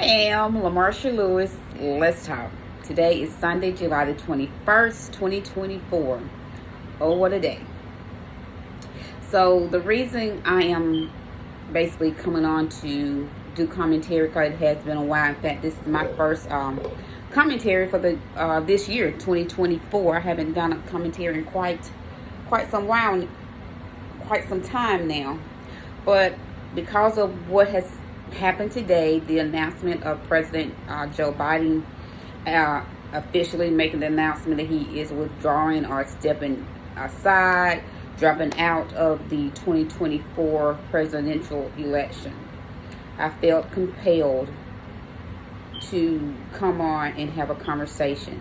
am LaMarsha Lewis. Let's talk. Today is Sunday, July the 21st, 2024. Oh, what a day. So the reason I am basically coming on to do commentary, because it has been a while. In fact, this is my first commentary for the this year, 2024. I haven't done a commentary in quite some while, quite some time now. But because of what has happened today, the announcement of President Joe Biden officially making the announcement that he is withdrawing or stepping aside, dropping out of the 2024 presidential election, I felt compelled to come on and have a conversation.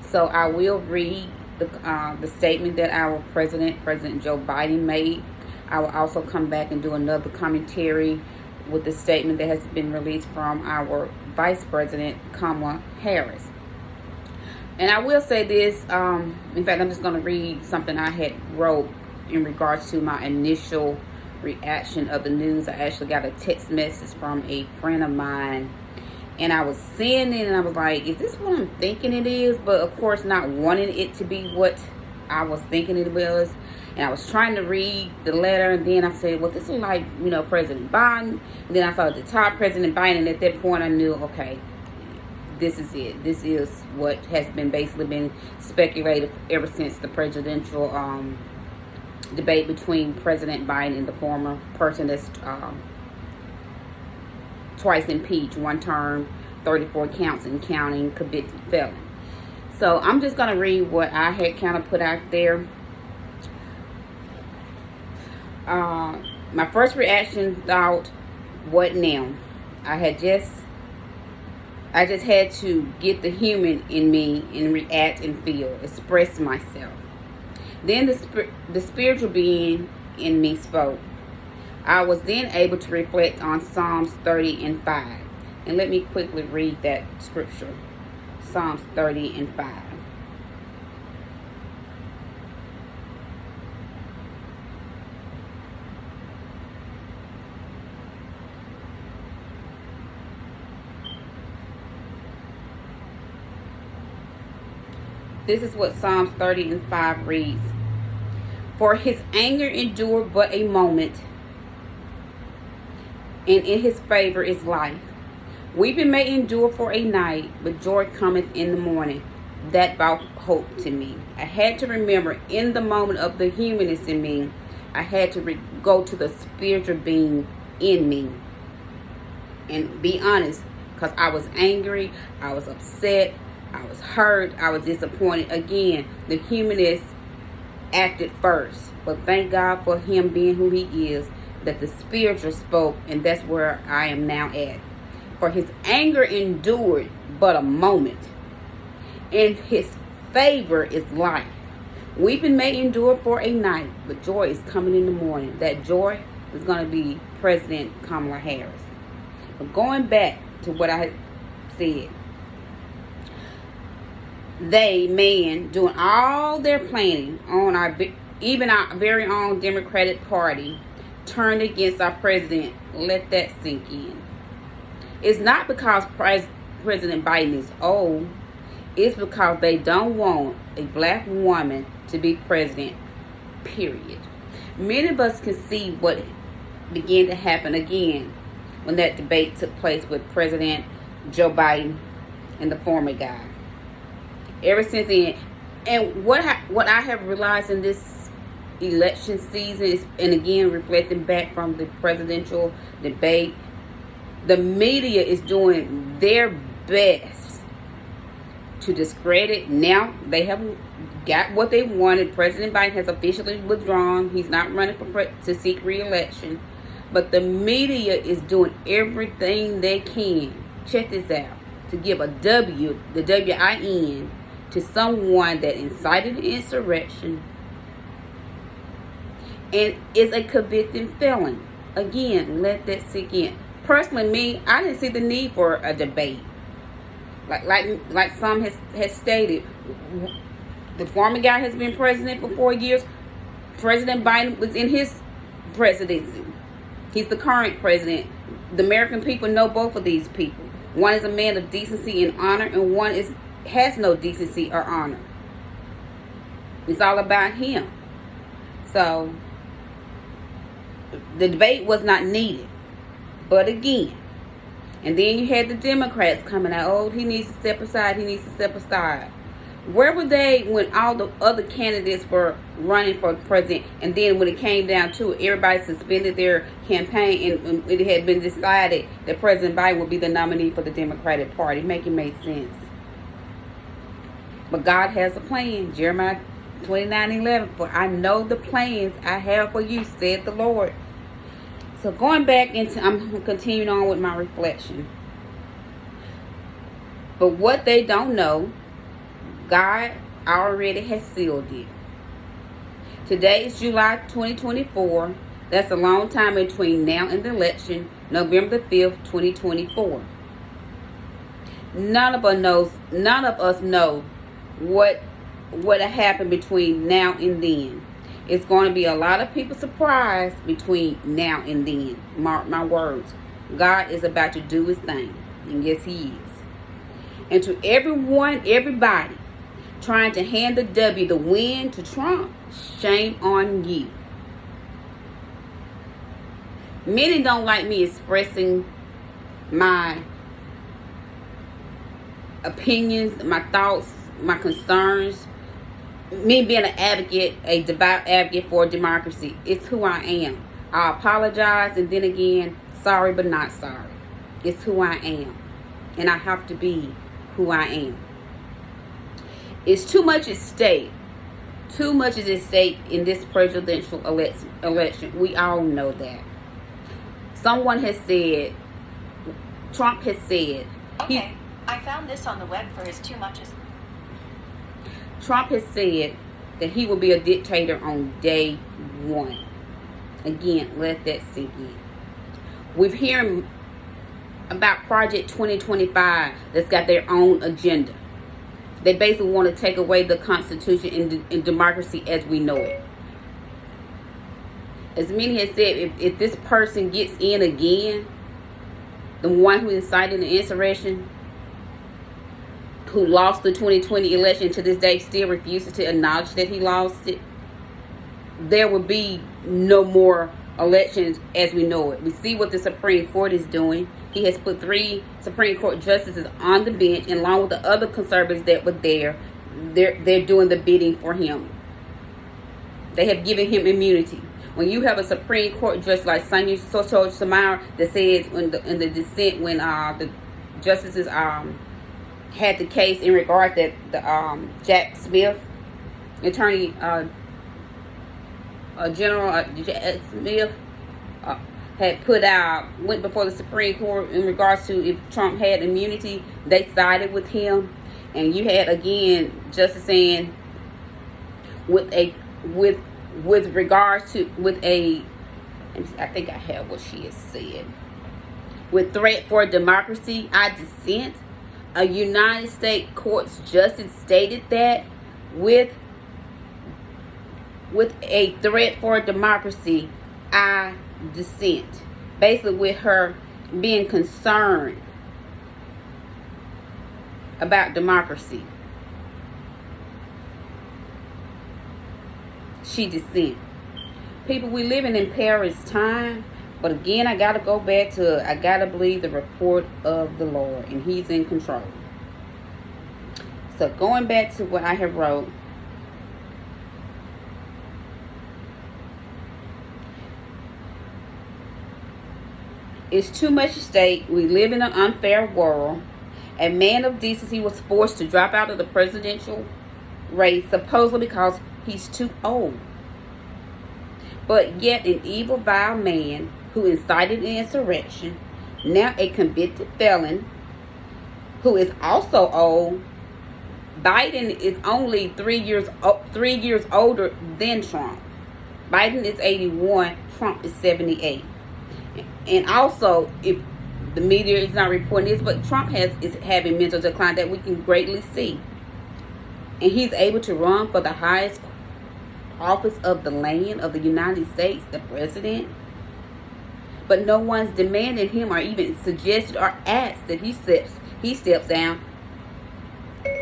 So I will read the statement that our President Joe Biden made. I will also come back and do another commentary with the statement that has been released from our Vice President Kamala Harris. And I will say this, in fact, I'm just going to read something I had wrote in regards to my initial reaction of the news. I actually got a text message from a friend of mine, and I was seeing it and I was like, is this what I'm thinking it is? But of course not wanting it to be what I was thinking it was. And I was trying to read the letter, and then I said, well, this is like, President Biden. And then I saw at the top President Biden, and at that point I knew, okay, this is it. This is what has been basically been speculated ever since the presidential debate between President Biden and the former person that's twice impeached, one term, 34 counts and counting, convicted felon. So I'm just going to read what I had kind of put out there. My first reaction thought, what now? I just had to get the human in me and react and feel, express myself. Then the spiritual being in me spoke. I was then able to reflect on Psalms 30 and 5. And let me quickly read that scripture. Psalms 30 and 5. This is what Psalms 30 and 5 reads. For his anger endured but a moment, and in his favor is life. Weeping may endure for a night, but joy cometh in the morning. That brought hope to me. I had to remember in the moment of the humanness in me, I had to go to the spiritual being in me and be honest, because I was angry, I was upset, I was hurt, I was disappointed. Again, the humanness acted first, but thank God for him being who he is, that the spiritual spoke, and that's where I am now at. For his anger endured but a moment, and his favor is life. Weeping may endure for a night, but joy is coming in the morning. That joy is going to be President Kamala Harris. But going back to what I said, they, man, doing all their planning on even our very own Democratic Party, turned against our president. Let that sink in. It's not because President Biden is old. It's because they don't want a black woman to be president, period. Many of us can see what began to happen again when that debate took place with President Joe Biden and the former guy. Ever since then, and what I have realized in this election season is, and again reflecting back from the presidential debate, the media is doing their best to discredit. Now they have got what they wanted. President Biden has officially withdrawn. He's not running to seek re-election, but the media is doing everything they can. Check this out, to give a W, the W-I-N, to someone that incited an insurrection and is a convicted felon. Again, let that sink in. Personally, me, I didn't see the need for a debate. Like some has stated, the former guy has been president for 4 years. President Biden was in his presidency. He's the current president. The American people know both of these people. One is a man of decency and honor, and one has no decency or honor. It's all about him. So the debate was not needed. But again, and then you had the Democrats coming out, oh, he needs to step aside, he needs to step aside. Where were they when all the other candidates were running for president? And then when it came down to it, everybody suspended their campaign, and it had been decided that President Biden would be the nominee for the Democratic Party. Make it make sense. But God has a plan. Jeremiah 29:11. For I know the plans I have for you, said the Lord. So going back into, I'm continuing on with my reflection. But what they don't know, God already has sealed it. Today is July 2024. That's a long time between now and the election, November the 5th, 2024. None of us know what happened between now and then. It's going to be a lot of people surprised between now and then. Mark my words. God is about to do his thing. And yes, he is. And to everybody trying to hand the win to Trump, shame on you. Many don't like me expressing my opinions, my thoughts, my concerns. Me being an advocate, a devout advocate for democracy, it's who I am. I apologize, and then again, sorry but not sorry. It's who I am, and I have to be who I am. It's too much at stake. Too much is at stake in this presidential election. We all know that. Someone has said, Trump has said. Okay, I found this on the web for his too muches. Trump has said that he will be a dictator on day one. Again, let that sink in. We've heard about Project 2025 that's got their own agenda. They basically want to take away the Constitution and democracy as we know it. As many have said, if this person gets in again, the one who incited the insurrection, who lost the 2020 election, to this day still refuses to acknowledge that he lost it, there will be no more elections as we know it. We see what the Supreme Court is doing. He has put 3 Supreme Court justices on the bench, and along with the other conservatives that were there, they're doing the bidding for him. They have given him immunity. When you have a Supreme Court judge like Sonia Sotomayor that says in the dissent, when the justices had the case in regard that the Jack Smith, Attorney General Jack Smith, had went before the Supreme Court in regards to if Trump had immunity, they sided with him. And you had again justice saying I think I have what she has said. With threat for democracy, I dissent. A United States Court's justice stated that with a threat for democracy, I dissent. Basically, with her being concerned about democracy, she dissent. People, we living in Paris time. But again, I got to believe the report of the Lord, and he's in control. So going back to what I have wrote, it's too much at stake. We live in an unfair world. A man of decency was forced to drop out of the presidential race, supposedly because he's too old. But yet an evil, vile man who incited an insurrection, now a convicted felon, who is also old. Biden is only 3 years older than Trump. Biden is 81, Trump is 78. And also, if the media is not reporting this, but Trump is having mental decline that we can greatly see. And he's able to run for the highest office of the land of the United States, the president. but no one's demanding him or even suggested or asked that he steps down.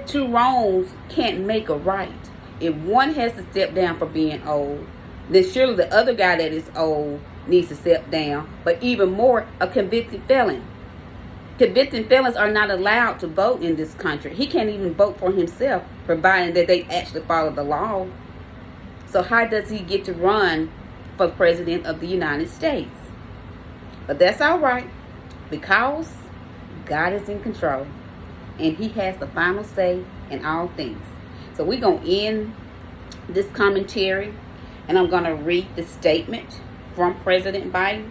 Two wrongs can't make a right. If one has to step down for being old, then surely the other guy that is old needs to step down. But even more, a convicted felon. Convicted felons are not allowed to vote in this country. He can't even vote for himself, providing that they actually follow the law. So how does he get to run for president of the United States? But that's all right, because God is in control, and he has the final say in all things. So we're going to end this commentary, and I'm going to read the statement from President Biden.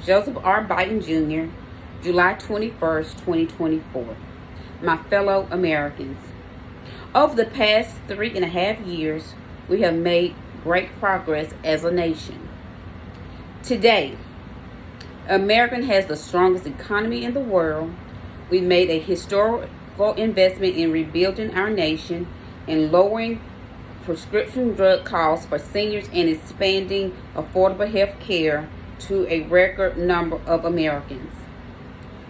Joseph R. Biden Jr., July 21st, 2024. My fellow Americans, over the past 3.5 years, we have made great progress as a nation. Today, America has the strongest economy in the world. We've made a historical investment in rebuilding our nation and lowering prescription drug costs for seniors and expanding affordable health care to a record number of Americans.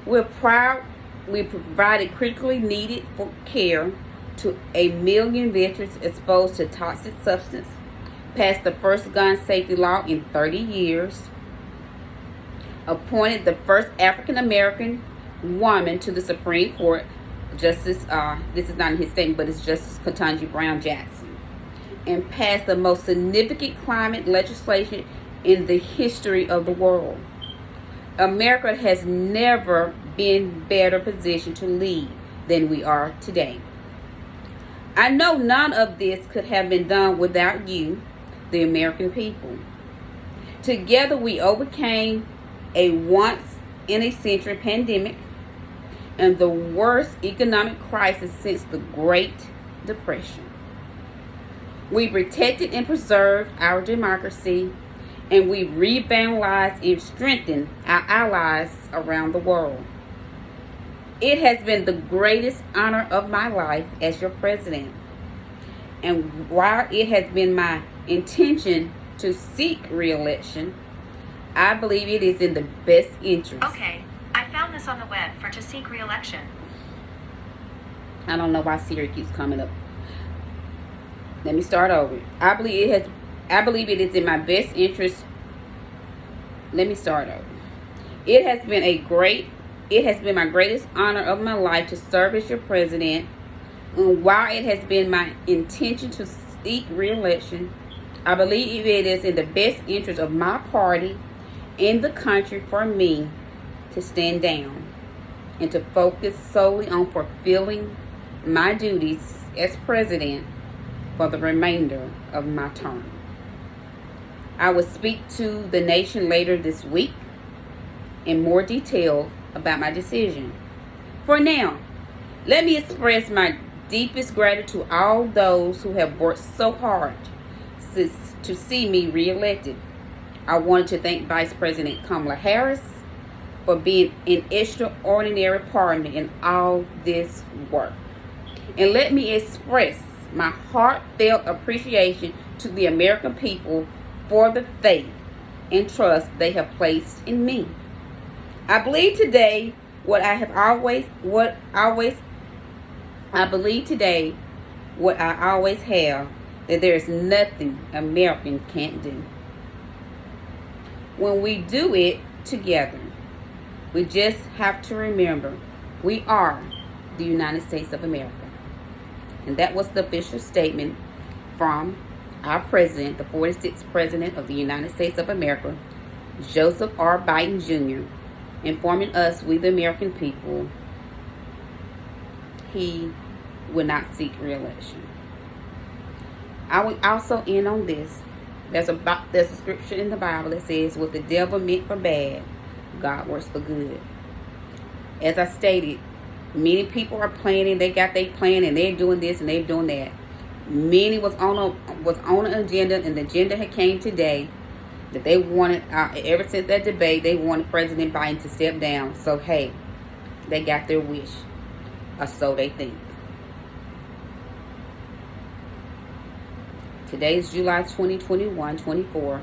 We're proud we provided critically needed care to 1 million veterans exposed to toxic substance, passed the first gun safety law in 30 years, appointed the first African American woman to the Supreme Court, Justice, this is not in his statement, but it's Justice Ketanji Brown Jackson, and passed the most significant climate legislation in the history of the world. America has never been better positioned to lead than we are today. I know none of this could have been done without you, the American people. Together we overcame a once-in-a-century pandemic and the worst economic crisis since the Great Depression. We protected and preserved our democracy, and we revitalized and strengthened our allies around the world. It has been the greatest honor of my life as your president. And while it has been my intention to seek re-election, I believe it is in the best interest. Okay, I found this on the web for to seek re-election. I don't know why Siri keeps coming up. Let me start over. I believe it is in my best interest. Let me start over. It has been my greatest honor of my life to serve as your president. And while it has been my intention to seek re-election, I believe it is in the best interest of my party and the country for me to stand down and to focus solely on fulfilling my duties as president for the remainder of my term. I will speak to the nation later this week in more detail about my decision. For now, let me express my deepest gratitude to all those who have worked so hard to see me reelected. I wanted to thank Vice President Kamala Harris for being an extraordinary partner in all this work. And let me express my heartfelt appreciation to the American people for the faith and trust they have placed in me. I believe today what I always have, that there is nothing American can't do. When we do it together, we just have to remember we are the United States of America. And that was the official statement from our president, the 46th president of the United States of America, Joseph R. Biden Jr., informing us, we the American people, he will not seek re-election. I will also end on this. There's a scripture in the Bible that says, what the devil meant for bad, God works for good. As I stated, many people are planning, they got their plan and they're doing this and they're doing that. Many was on an agenda, and the agenda had came today that they wanted, ever since that debate, they wanted President Biden to step down. So hey, they got their wish, or so they think. Today is July 2021, 24,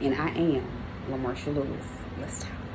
and I am LaMarsha Lewis. Let's talk.